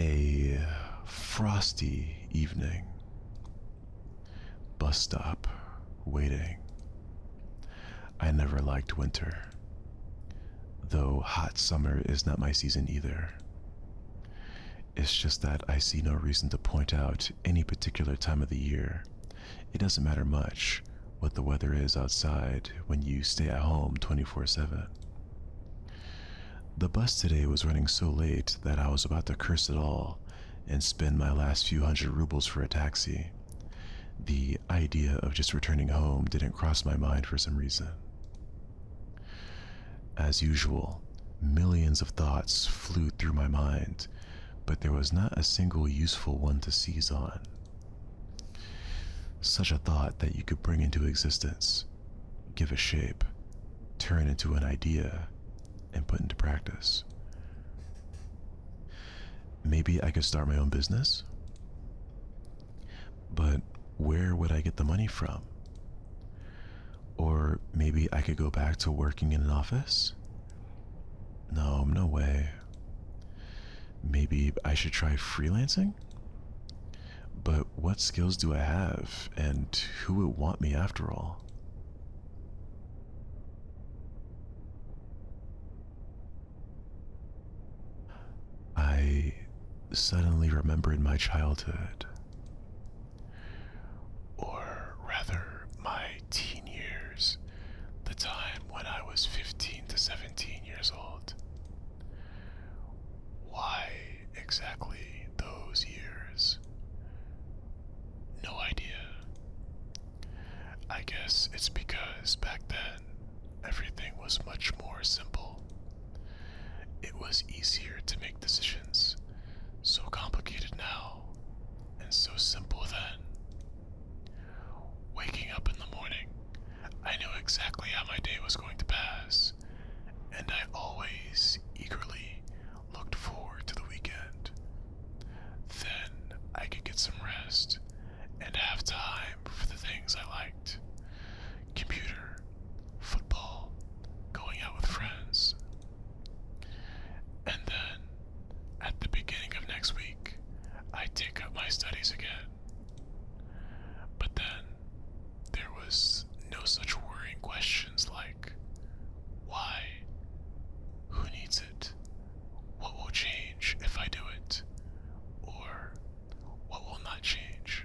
A frosty evening. Bus stop. Waiting. I never liked winter, though hot summer is not my season either. It's just that I see no reason to point out any particular time of the year. It doesn't matter much what the weather is outside when you stay at home 24/7. The bus today was running so late that I was about to curse it all and spend my last few hundred rubles for a taxi. The idea of just returning home didn't cross my mind for some reason. As usual, millions of thoughts flew through my mind, but there was not a single useful one to seize on. Such a thought that you could bring into existence, give a shape, turn into an idea, and put into practice. Maybe I could start my own business? But where would I get the money from? Or maybe I could go back to working in an office? No way. Maybe I should try freelancing? But what skills do I have, and who would want me after all? I suddenly remembered my childhood. Or rather, my teen years. The time when I was 15 to 17 years old. Why exactly those years? No idea. I guess it's because back then, everything was much more simple. It was easier to make decisions, so complicated now, and so simple then. Waking up in the morning, I knew exactly how my day was going to pass, and I always eagerly looked forward to the weekend. Then I could get some rest and have time for the things I liked. Computer, football, going out with friends. And then, at the beginning of next week, I'd take up my studies again. But then, there was no such worrying questions like, why? Who needs it? What will change if I do it? Or, what will not change?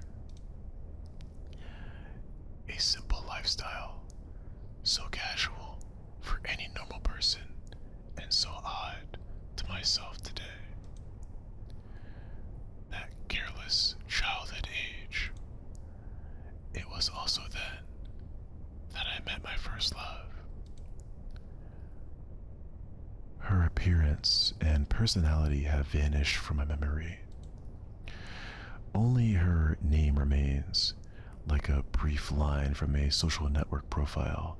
A simple lifestyle, so casual for any normal person, and so odd to myself today. That careless childhood age. It was also then that I met my first love. Her appearance and personality have vanished from my memory. Only her name remains, like a brief line from a social network profile,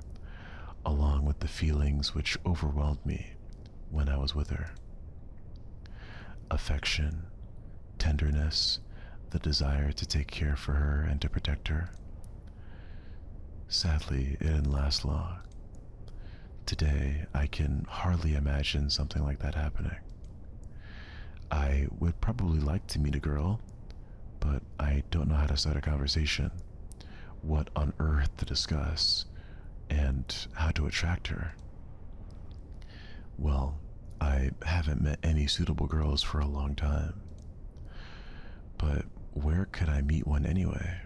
along with the feelings which overwhelmed me when I was with her. Affection, tenderness, the desire to take care for her and to protect her. Sadly, it didn't last long. Today, I can hardly imagine something like that happening. I would probably like to meet a girl, but I don't know how to start a conversation, what on earth to discuss, and how to attract her. Well, I haven't met any suitable girls for a long time. But where could I meet one anyway?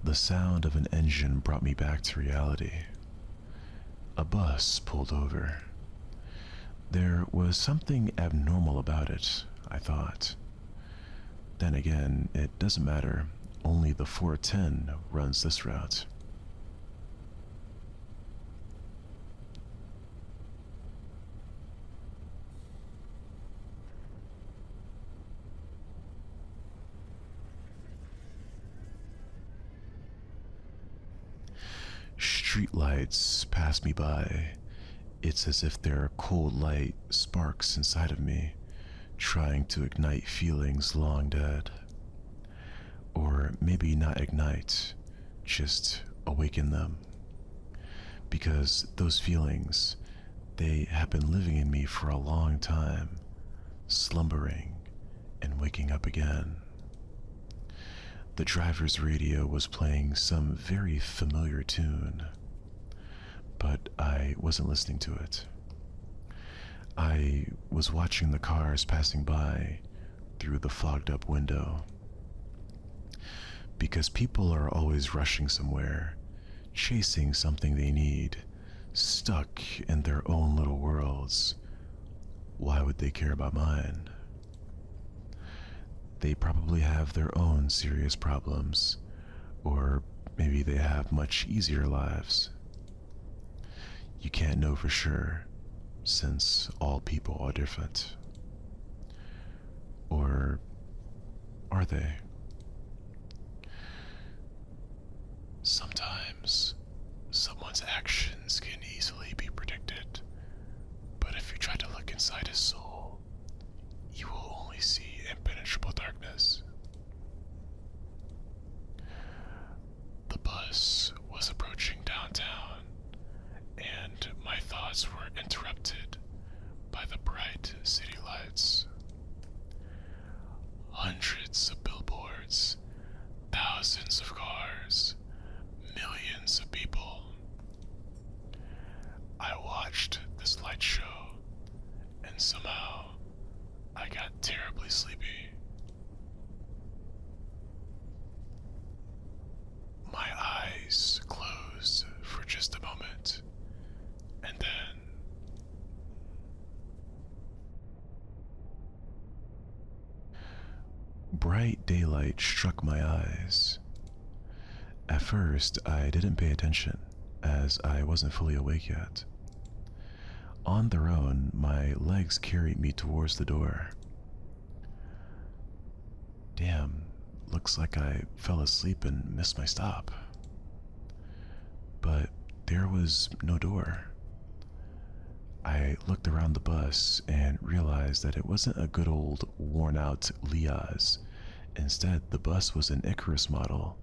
The sound of an engine brought me back to reality. A bus pulled over. There was something abnormal about it, I thought. Then again, it doesn't matter. Only the 410 runs this route. Streetlights pass me by. It's as if their cold light sparks inside of me, trying to ignite feelings long dead. Or maybe not ignite, just awaken them. because those feelings, they have been living in me for a long time, slumbering and waking up again. The driver's radio was playing some very familiar tune, but I wasn't listening to it. I was watching the cars passing by through the fogged up window. Because people are always rushing somewhere, chasing something they need, stuck in their own little worlds. Why would they care about mine? They probably have their own serious problems, or maybe they have much easier lives. You can't know for sure, since all people are different. Or are they? Sometimes, someone's actions can easily be predicted, but if you try to look inside his soul, you will only see impenetrable darkness. The bus was approaching downtown, and my thoughts were interrupted by the bright city lights. Hundreds of billboards, thousands of cars, millions of people. I watched this light show, and somehow I got terribly sleepy. My eyes closed for just a moment, and then bright daylight struck my eyes. At first, I didn't pay attention, as I wasn't fully awake yet. On their own, my legs carried me towards the door. Damn, looks like I fell asleep and missed my stop. But there was no door. I looked around the bus and realized that it wasn't a good old worn-out Liaz. Instead, the bus was an Icarus model,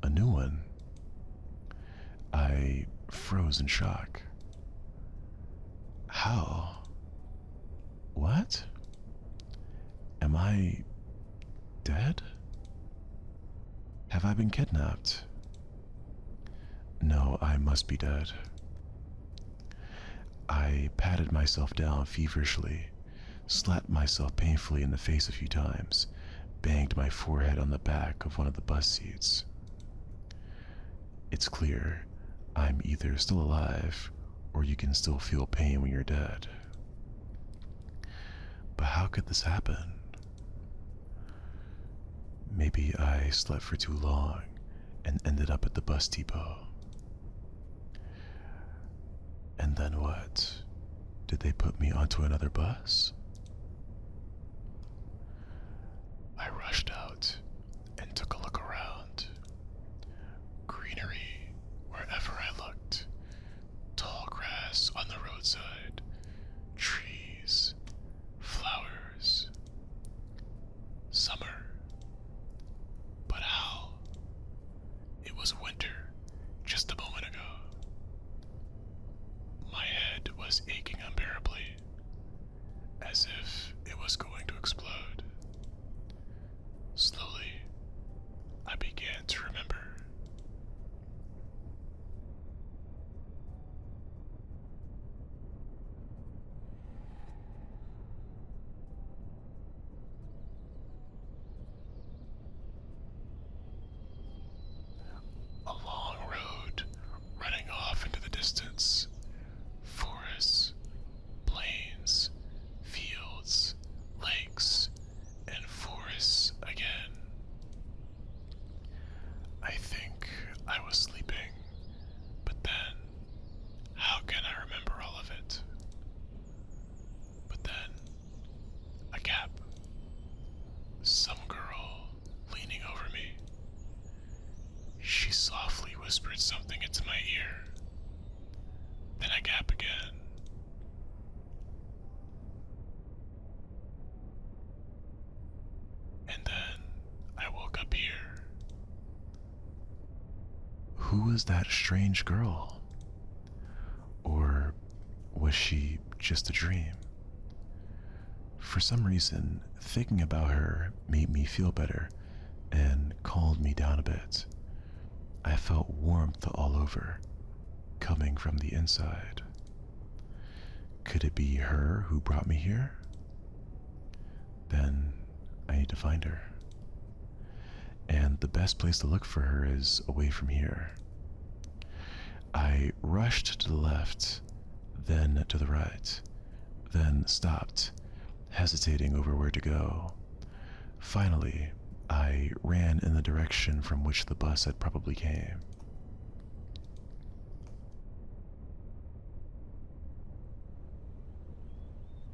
a new one. I froze in shock. How? What? Am I dead? Have I been kidnapped? No, I must be dead. I patted myself down feverishly, slapped myself painfully in the face a few times, banged my forehead on the back of one of the bus seats. It's clear, I'm either still alive, or you can still feel pain when you're dead. But how could this happen? Maybe I slept for too long and ended up at the bus depot. And then what? Did they put me onto another bus? I rushed out and took a look around. Greenery wherever I looked. Tall grass on the roadside. Trees. Flowers. Summer. But how? It was winter just a moment ago. My head was aching unbearably, as if it was going to explode. Slowly, I began to remember. A long road running off into the distance. Forests, plains, fields, lakes, and forests again. I think I was sleeping, but then, how can I remember all of it? But then, a gap. Some girl leaning over me. She softly whispered something into my ear. Then a gap again. And then I woke up here. Who was that strange girl? was she just a dream? For some reason, thinking about her made me feel better and calmed me down a bit. I felt warmth all over, coming from the inside. Could it be her who brought me here? Then I need to find her. And the best place to look for her is away from here. I rushed to the left, then to the right, then stopped, hesitating over where to go. Finally, I ran in the direction from which the bus had probably came.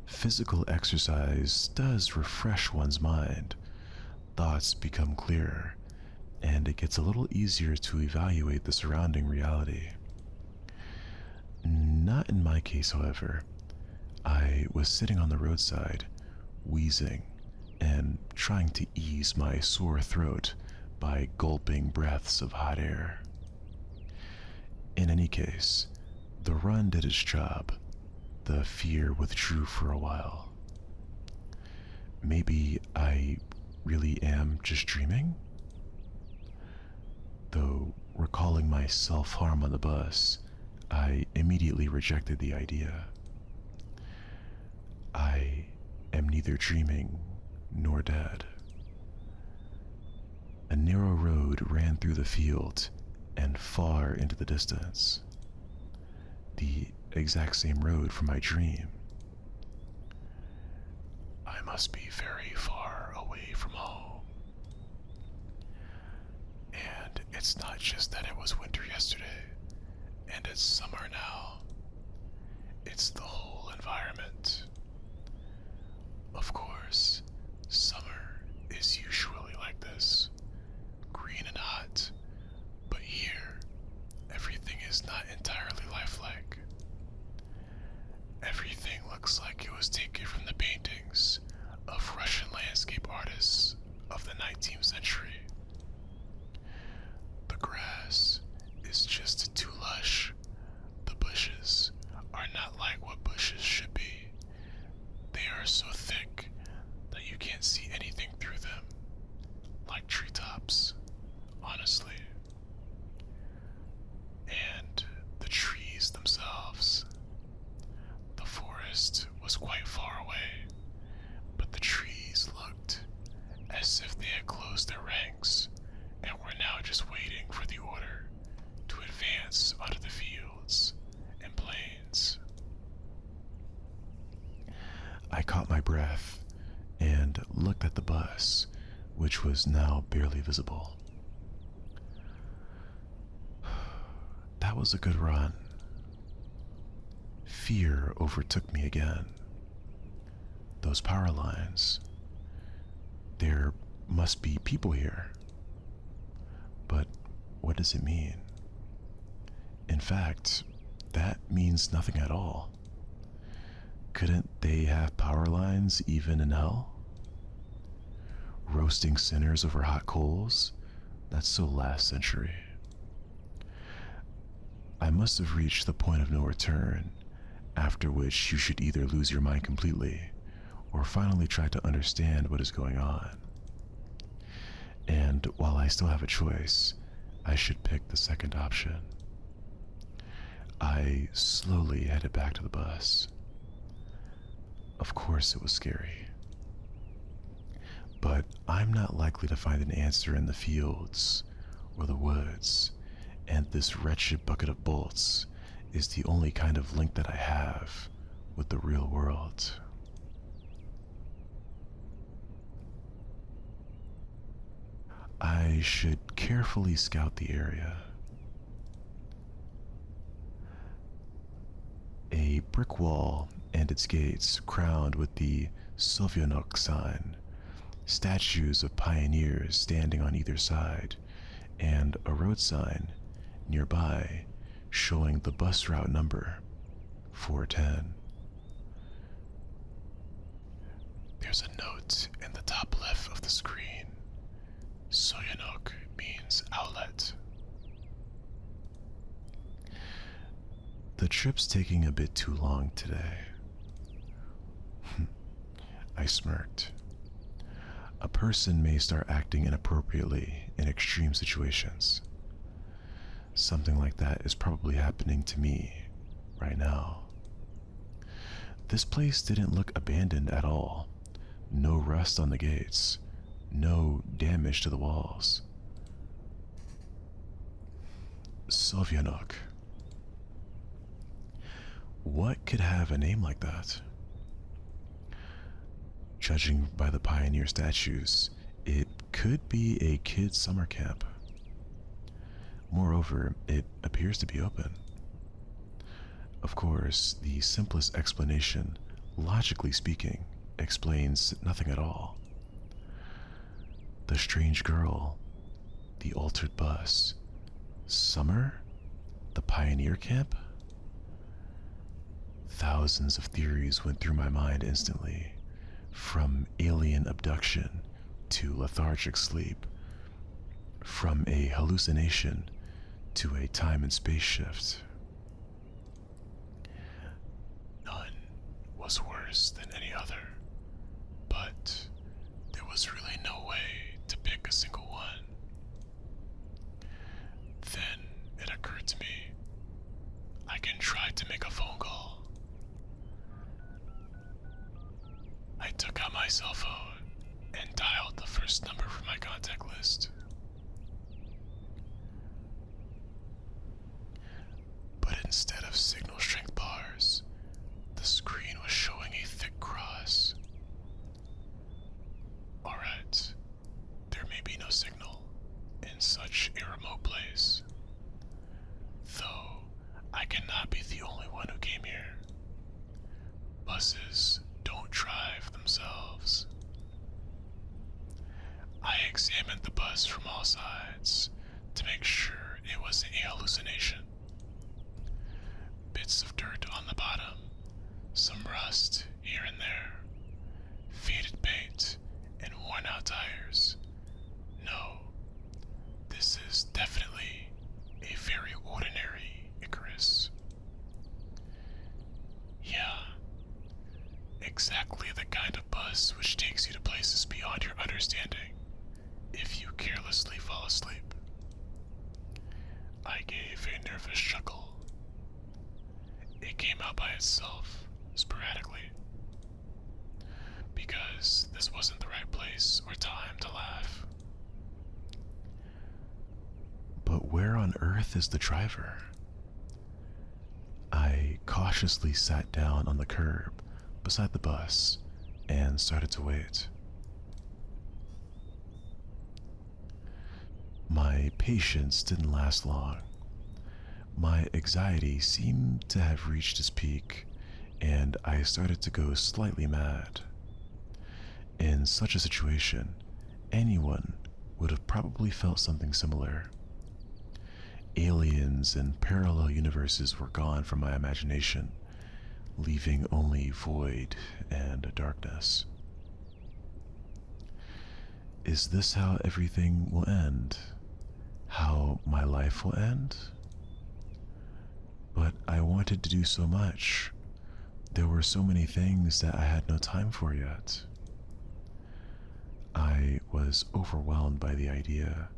Physical exercise does refresh one's mind. Thoughts become clearer, and it gets a little easier to evaluate the surrounding reality. Not in my case, however. I was sitting on the roadside, wheezing, and trying to ease my sore throat by gulping breaths of hot air. In any case, the run did its job. The fear withdrew for a while. Maybe I really am just dreaming? Though, recalling my self-harm on the bus, I immediately rejected the idea. I am neither dreaming nor dead. A narrow road ran through the field and far into the distance. The exact same road from my dream. I must be very far away from home. And it's not just that it was winter yesterday, and it's summer now. It's the whole environment. Of course, summer is usually like this, green and hot, but here, everything is not entirely lifelike. Everything looks like it was taken from the paintings of Russian landscape artists of the 19th century. The grass is just too lush. The bushes are not like what bushes should be. They are so thick that you can't see anything through them, like treetops, honestly. And the trees themselves. The forest was quite far away, but the trees looked as if they had closed their ranks and were now just waiting for the order to advance onto the fields and plains. I caught my breath and looked at the bus, which was now barely visible. That was a good run. Fear overtook me again. Those power lines. There must be people here. But what does it mean? In fact, that means nothing at all. Couldn't they have power lines even in hell? Roasting sinners over hot coals? That's so last century. I must have reached the point of no return, after which you should either lose your mind completely or finally try to understand what is going on. And while I still have a choice, I should pick the second option. I slowly headed back to the bus. Of course it was scary. But I'm not likely to find an answer in the fields or the woods, and this wretched bucket of bolts is the only kind of link that I have with the real world. I should carefully scout the area. A brick wall and its gates crowned with the Sovyanok sign, statues of pioneers standing on either side, and a road sign nearby showing the bus route number 410. There's a note in the top left of the screen. Soyanok means outlet. The trip's taking a bit too long today. I smirked. A person may start acting inappropriately in extreme situations. Something like that is probably happening to me right now. This place didn't look abandoned at all. No rust on the gates. No damage to the walls. Sovyanok. What could have a name like that? Judging by the pioneer statues, it could be a kid's summer camp. Moreover, it appears to be open. Of course, the simplest explanation, logically speaking, explains nothing at all. The strange girl, the altered bus, summer, the pioneer camp? Thousands of theories went through my mind instantly, from alien abduction to lethargic sleep, from a hallucination to a time and space shift. None was worse than any other, but there was really no way to pick a single one. Then it occurred to me, I can try to make a phone call. I took out my cell phone and dialed the first number from my contact list. But instead of signal strength bars, the screen was showing a thick cross. Alright, there may be no signal in such a remote place. Though, I cannot be the only one who came here. Buses don't drive themselves. I examined the bus from all sides to make sure it wasn't a hallucination. Bits of dirt on the bottom, some rust here and there, faded paint, and worn out tires. No, this is definitely a very ordinary Icarus. Yeah, exactly the kind of bus which takes you to places beyond your understanding if you carelessly fall asleep. I gave a nervous chuckle. It came out by itself, sporadically, because this wasn't the right place or time to laugh. But where on earth is the driver? I cautiously sat down on the curb beside the bus and started to wait. My patience didn't last long. My anxiety seemed to have reached its peak, and I started to go slightly mad. In such a situation, anyone would have probably felt something similar. Aliens and parallel universes were gone from my imagination, leaving only void and darkness. Is this how everything will end? How my life will end? But I wanted to do so much. There were so many things that I had no time for yet. I was overwhelmed by the idea.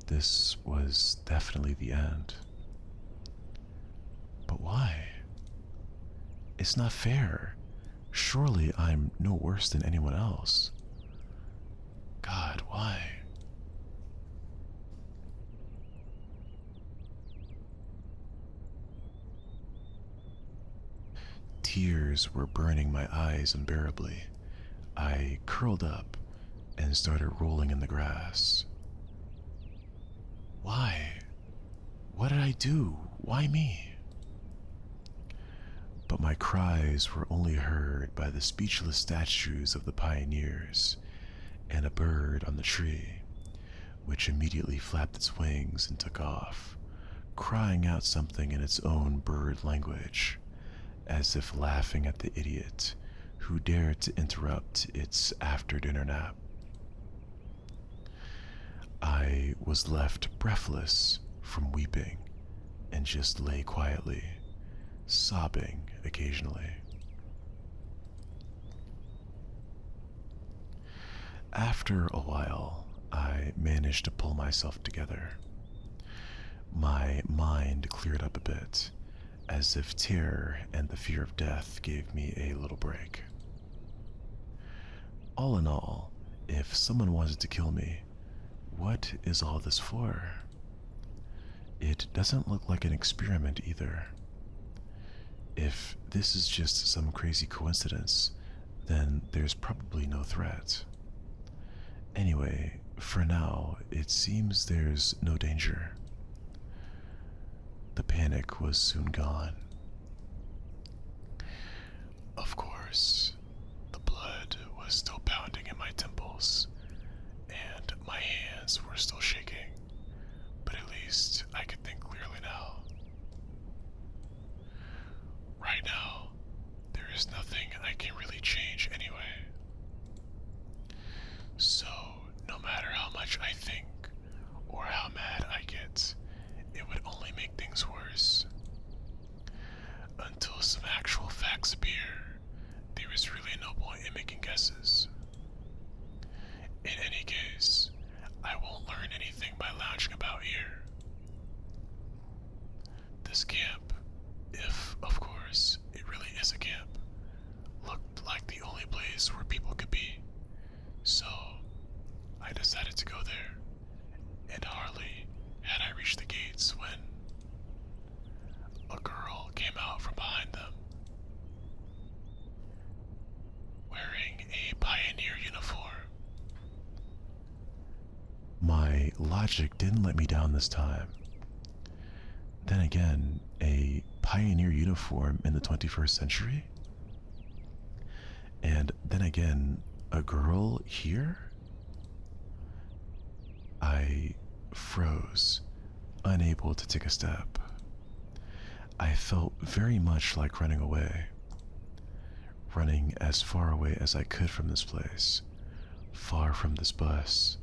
This was definitely the end. But why? It's not fair. Surely I'm no worse than anyone else. God, why? Tears were burning my eyes unbearably. I curled up and started rolling in the grass. Why? What did I do? Why me? But my cries were only heard by the speechless statues of the pioneers and a bird on the tree, which immediately flapped its wings and took off, crying out something in its own bird language, as if laughing at the idiot who dared to interrupt its after-dinner nap. I was left breathless from weeping and just lay quietly, sobbing occasionally. After a while, I managed to pull myself together. My mind cleared up a bit, as if terror and the fear of death gave me a little break. All in all, if someone wanted to kill me, what is all this for? It doesn't look like an experiment either. If this is just some crazy coincidence, then there's probably no threat. Anyway, for now, it seems there's no danger. The panic was soon gone. Of course, the blood was still pounding in my temples, and my hands were still shaking, but at least I could think clearly now. Right now, there is nothing I can really change anyway. So, no matter how much I think, or how mad I get, it would only make things worse. Until some actual facts appear, there is really no point in making guesses. In any case, I won't learn anything by lounging about here. This camp, if, of course, it really is a camp, looked like the only place where people could be. So, I decided to go there, and hardly had I reached the gates when a girl came out from behind them, wearing a pioneer uniform. My logic didn't let me down this time. Then again, a pioneer uniform in the 21st century? And then again, a girl here? I froze, unable to take a step. I felt very much like running away. Running as far away as I could from this place. Far from this bus,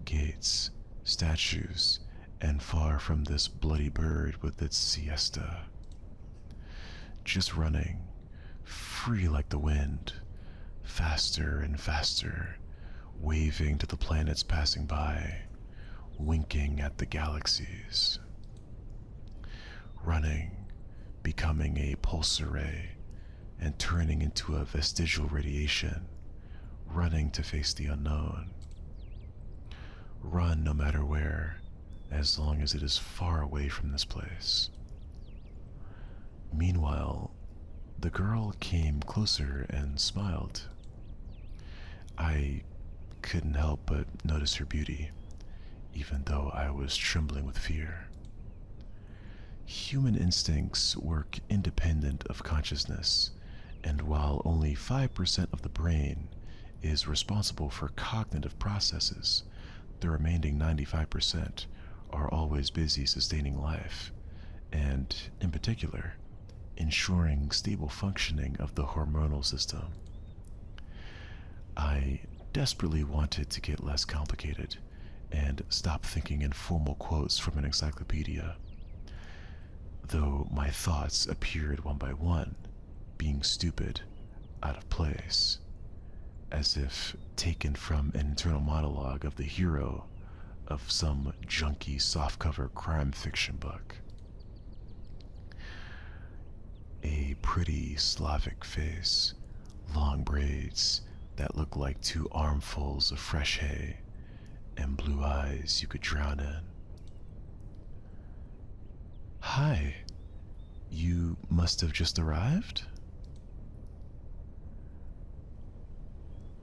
gates, statues, and far from this bloody bird with its siesta. Just running, free like the wind, faster and faster, waving to the planets passing by, winking at the galaxies. Running, becoming a pulsar ray, and turning into a vestigial radiation, running to face the unknown. Run no matter where, as long as it is far away from this place. Meanwhile, the girl came closer and smiled. I couldn't help but notice her beauty, even though I was trembling with fear. Human instincts work independent of consciousness, and while only 5% of the brain is responsible for cognitive processes, the remaining 95% are always busy sustaining life, and, in particular, ensuring stable functioning of the hormonal system. I desperately wanted to get less complicated and stop thinking in formal quotes from an encyclopedia, though my thoughts appeared one by one, being stupid, out of place, as if taken from an internal monologue of the hero of some junky softcover crime fiction book. A pretty Slavic face, long braids that look like 2 armfuls of fresh hay, and blue eyes you could drown in. Hi, you must have just arrived?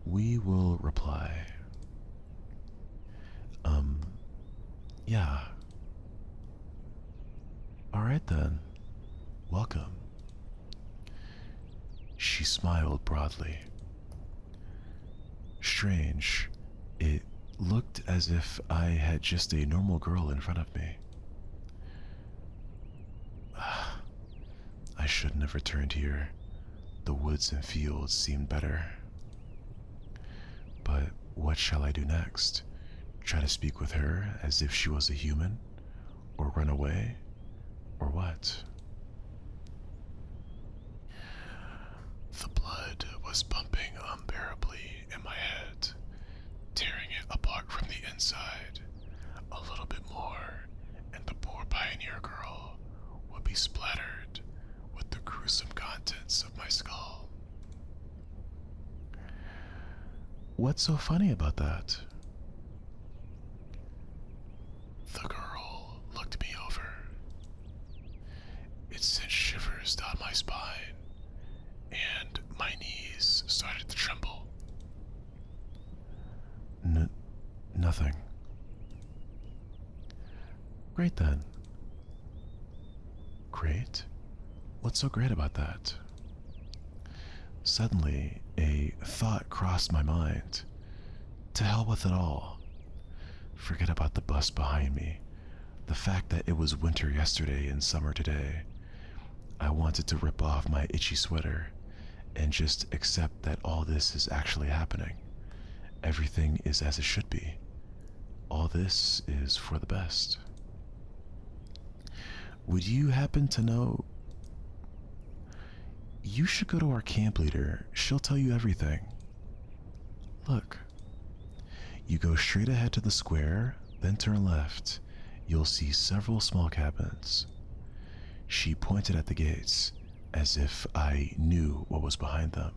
We will reply. Yeah. Alright then. Welcome. She smiled broadly. Strange. It looked as if I had just a normal girl in front of me. I shouldn't have returned here. The woods and fields seemed better. But what shall I do next? Try to speak with her as if she was a human? Or run away? Or what? inside. A little bit more, and the poor pioneer girl would be splattered with the gruesome contents of my skull. What's so funny about that? The girl looked me over. It sent shivers down my spine, and my knees started to tremble. Nothing. Great then. Great? What's so great about that? Suddenly, a thought crossed my mind. To hell with it all. Forget about the bus behind me. The fact that it was winter yesterday and summer today. I wanted to rip off my itchy sweater and just accept that all this is actually happening. Everything is as it should be. All this is for the best. Would you happen to know? You should go to our camp leader. She'll tell you everything. Look. You go straight ahead to the square, then turn left. You'll see several small cabins. She pointed at the gates, as if I knew what was behind them.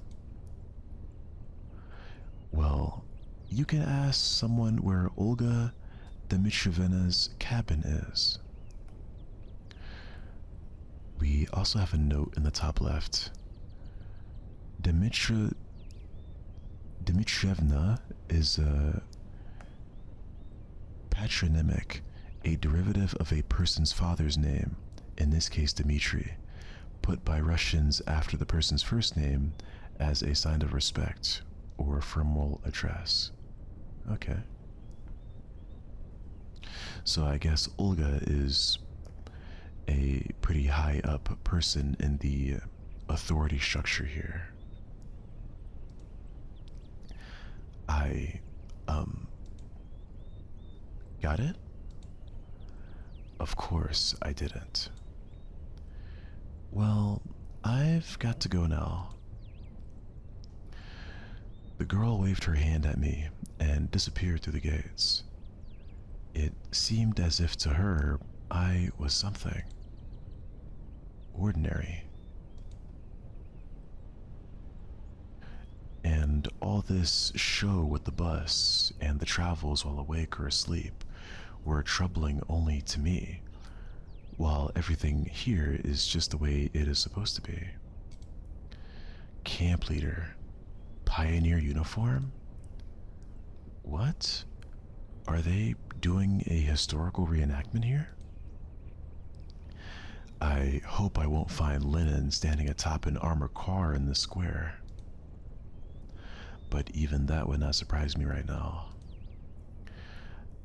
Well, you can ask someone where Olga Dmitrievna's cabin is. We also have a note in the top left. Dmitrievna is a patronymic, a derivative of a person's father's name, in this case Dmitri, put by Russians after the person's first name as a sign of respect or formal address. Okay. So I guess Olga is a pretty high up person in the authority structure here. Got it? Of course I didn't. Well, I've got to go now. The girl waved her hand at me and disappeared through the gates. It seemed as if to her I was something ordinary. And all this show with the bus and the travels while awake or asleep were troubling only to me, while everything here is just the way it is supposed to be. Camp leader, pioneer uniform? What? Are they doing a historical reenactment here? I hope I won't find Lennon standing atop an armored car in the square. But even that would not surprise me right now.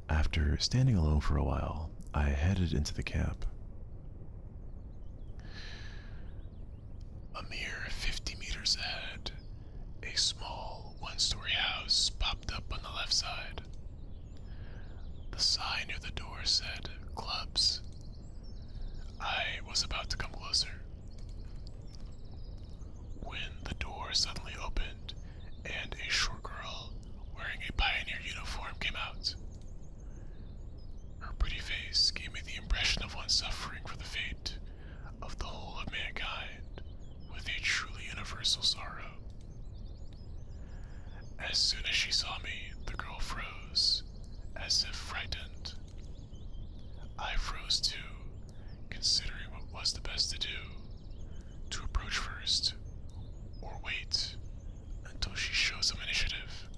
After standing alone for a while, I headed into the camp. A mere 50 meters ahead, a small one-story house popped up on the left side. The sign near the door said, "Clubs." I was about to come closer when the door suddenly opened and a short girl wearing a pioneer uniform came out. Her pretty face gave me the impression of one suffering for the fate of the whole of mankind with a truly universal sorrow. As soon as she saw me, the girl froze, as if frightened. I froze too, considering what was the best to do, to approach first, or wait until she shows some initiative,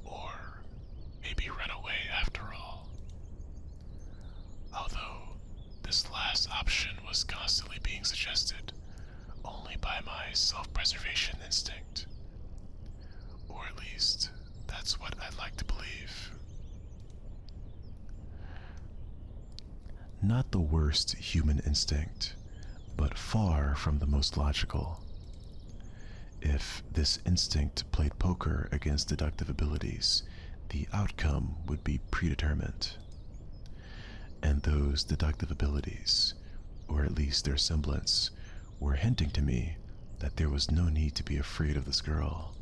or maybe run away after all. Although this last option was constantly being suggested only by my self-preservation instinct, or at least that's what I'd like to believe. Not the worst human instinct, but far from the most logical. If this instinct played poker against deductive abilities, the outcome would be predetermined. And those deductive abilities, or at least their semblance, were hinting to me that there was no need to be afraid of this girl.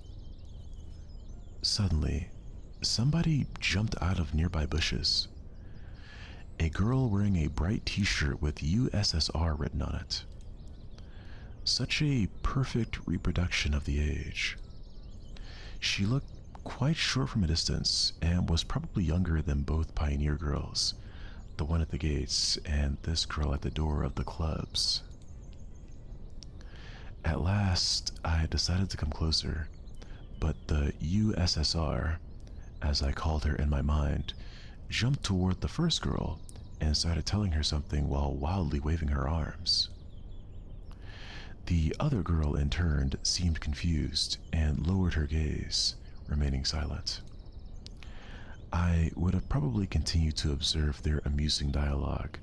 Suddenly, somebody jumped out of nearby bushes. A girl wearing a bright t-shirt with USSR written on it. Such a perfect reproduction of the age. She looked quite short from a distance and was probably younger than both pioneer girls, the one at the gates and this girl at the door of the clubs. At last, I decided to come closer, but the USSR, as I called her in my mind, jumped toward the first girl and started telling her something while wildly waving her arms. The other girl, in turn, seemed confused and lowered her gaze, remaining silent. I would have probably continued to observe their amusing dialogue,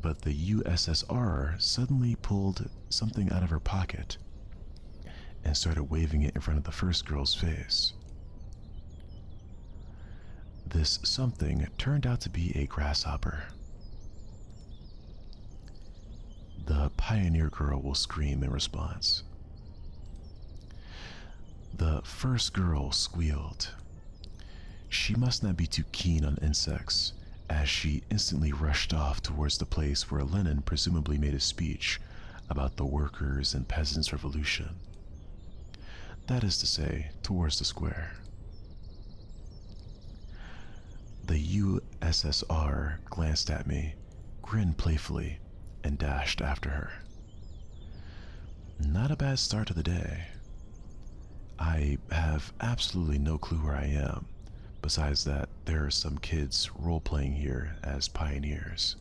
but the USSR suddenly pulled something out of her pocket and started waving it in front of the first girl's face. This something turned out to be a grasshopper. The pioneer girl will scream in response. The first girl squealed. She must not be too keen on insects, as she instantly rushed off towards the place where Lenin presumably made a speech about the workers' and peasants' revolution. That is to say, towards the square. The USSR glanced at me, grinned playfully, and dashed after her. Not a bad start to the day. I have absolutely no clue where I am, besides that there are some kids role-playing here as pioneers.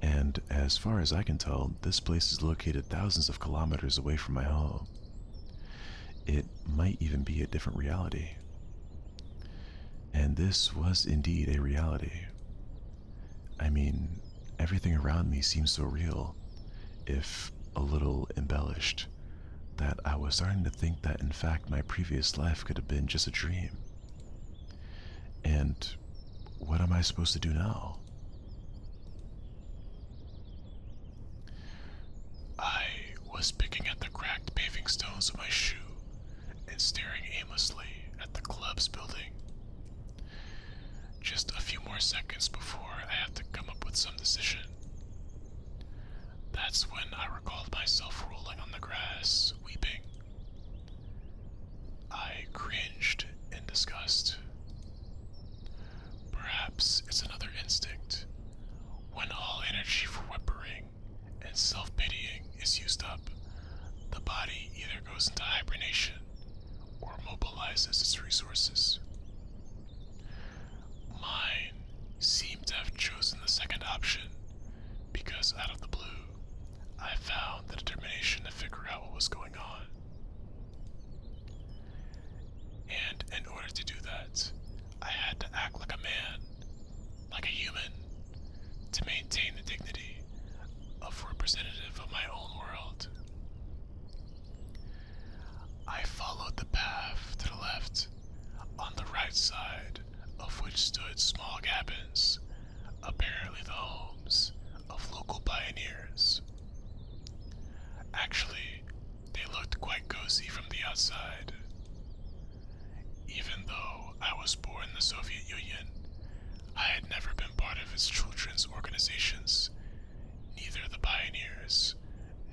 And as far as I can tell, this place is located thousands of kilometers away from my home. It might even be a different reality. And this was indeed a reality. I mean, everything around me seemed so real, if a little embellished, that I was starting to think that in fact my previous life could have been just a dream. And what am I supposed to do now? I was picking at the cracked paving stones of my shoe and staring aimlessly at the club's building. Just a few more seconds before I have to come up with some decision. That's when I recalled myself rolling on the grass, weeping. I cringed in disgust. Perhaps it's another instinct. When all energy for whimpering and self-pitying is used up, the body either goes into hibernation or mobilizes its resources. Mine seemed to have chosen the second option because out of the blue, I found the determination to figure out what was going on. And in order to do that, I had to act like a man, like a human, to maintain the dignity of representative of my own world. I followed the path to the left, on the right side of which stood small cabins, apparently the homes of local pioneers. Actually, they looked quite cozy from the outside. Even though I was born in the Soviet Union, I had never been part of its children's organizations, neither the pioneers,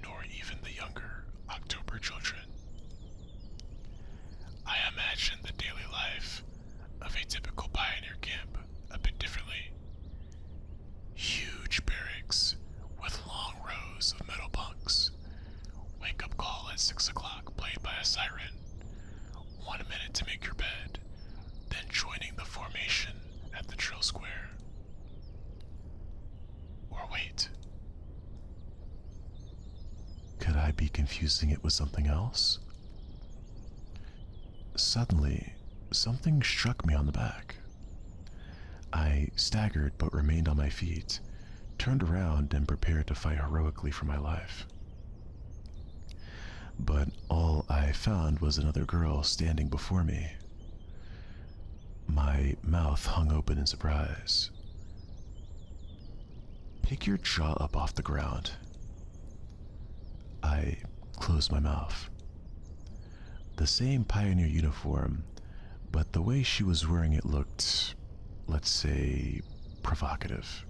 nor even the younger October children. I imagined the daily life of a typical pioneer camp a bit differently. Huge barracks with long rows of metal bunks. Wake-up call at 6 o'clock played by a siren. 1 minute to make your bed, then joining the formation at the drill square. Or wait. Could I be confusing it with something else? Suddenly, something struck me on the back. I staggered but remained on my feet, turned around and prepared to fight heroically for my life. But all I found was another girl standing before me. My mouth hung open in surprise. Pick your jaw up off the ground. I closed my mouth. The same pioneer uniform, but the way she was wearing it looked, let's say, provocative.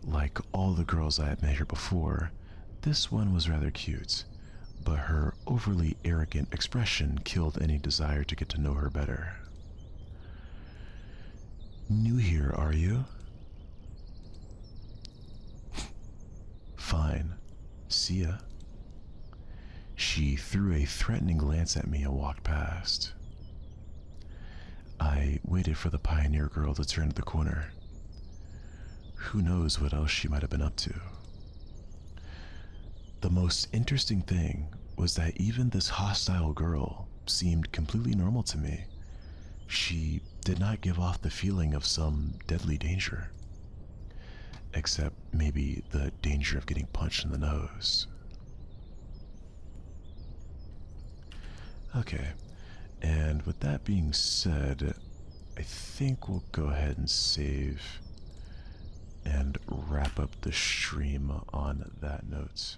Like all the girls I had met here before, this one was rather cute, but her overly arrogant expression killed any desire to get to know her better. New here, are you? Fine. See ya. She threw a threatening glance at me and walked past. I waited for the pioneer girl to turn the corner. Who knows what else she might have been up to. The most interesting thing was that even this hostile girl seemed completely normal to me. She did not give off the feeling of some deadly danger. Except maybe the danger of getting punched in the nose. Okay, and with that being said, I think we'll go ahead and save and wrap up the stream on that note.